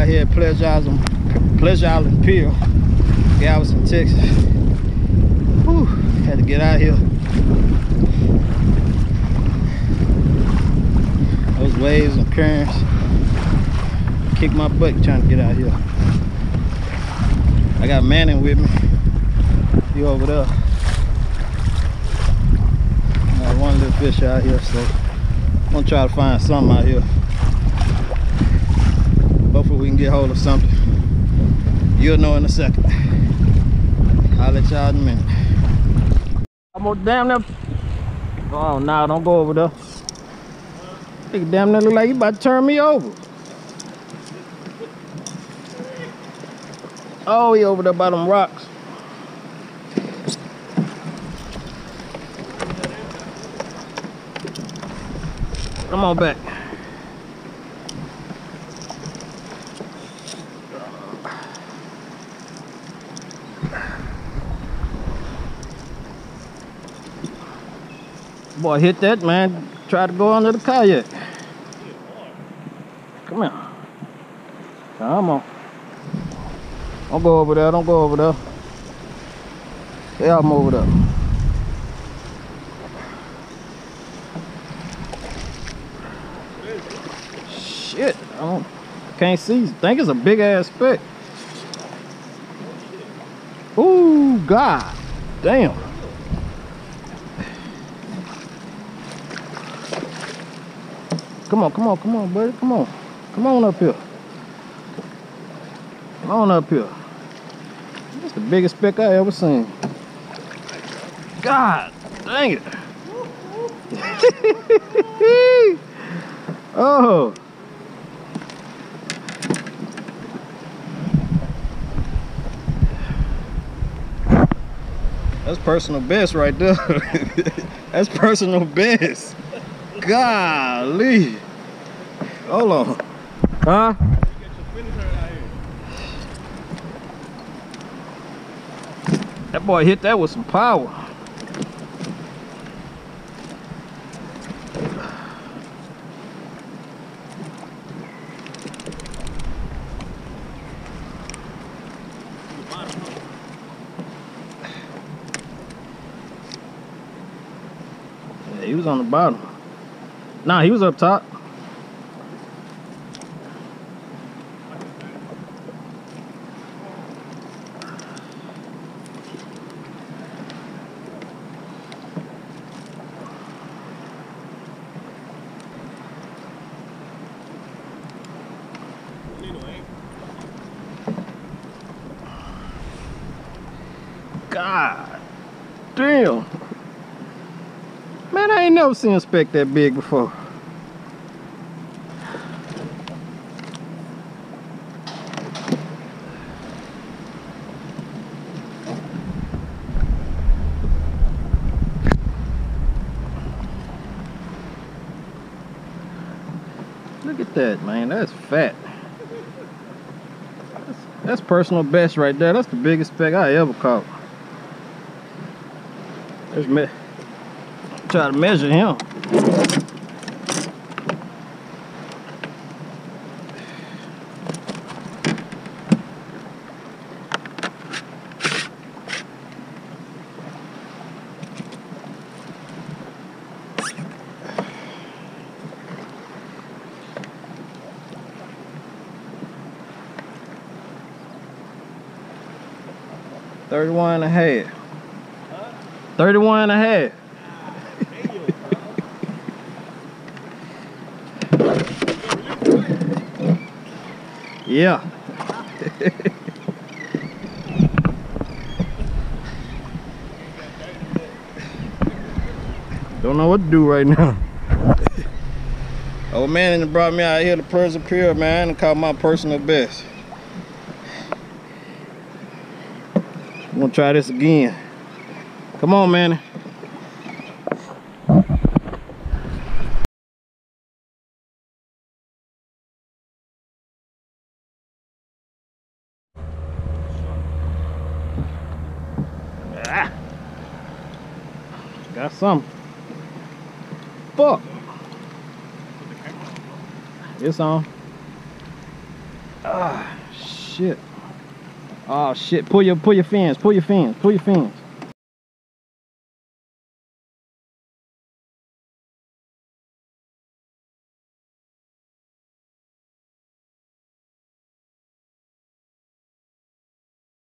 here at Pleasure Island Pier, Galveston, Texas. Whew, had to get out here. Those waves and currents kick my butt trying to get out here. I got Manning with me. He over there. Got one little fish out here, so I'm gonna try to find something out here. Hopefully we can get hold of something. You'll know in a second. I'll let y'all in a minute. Almost damn near. Oh no, don't go over there. Nigga damn near look like you about to turn me over. Oh, he over there by them rocks. Come on back. Boy, hit that, man. Try to go under the kayak. Come here. Come on. Don't go over there. Don't go over there. Yeah, I'm over there. Shit. Can't see. I think it's a big ass speck. Ooh, God. Damn. Come on, come on, come on, buddy. Come on. Come on up here. Come on up here. That's the biggest speck I ever seen. God dang it. Oh. That's personal best right there. That's personal best. Golly. Hold on. Huh? That boy hit that with some power. Yeah, he was on the bottom. Nah, he was up top. God damn. Man, I ain't never seen a speck that big before. Look at that, man. That's fat. That's personal best right there. That's the biggest speck I ever caught. Let's try to measure him. Huh? 31 and a half. 31 and a half. Yeah. Don't know what to do right now. Old man brought me out here to Pleasure Pier, man, and caught my personal best. I'm gonna try this again. Come on, man. Ah. Got some. Fuck. It's on. Ah, shit. Oh shit. Pull your fins. Pull your fins. Pull your fins.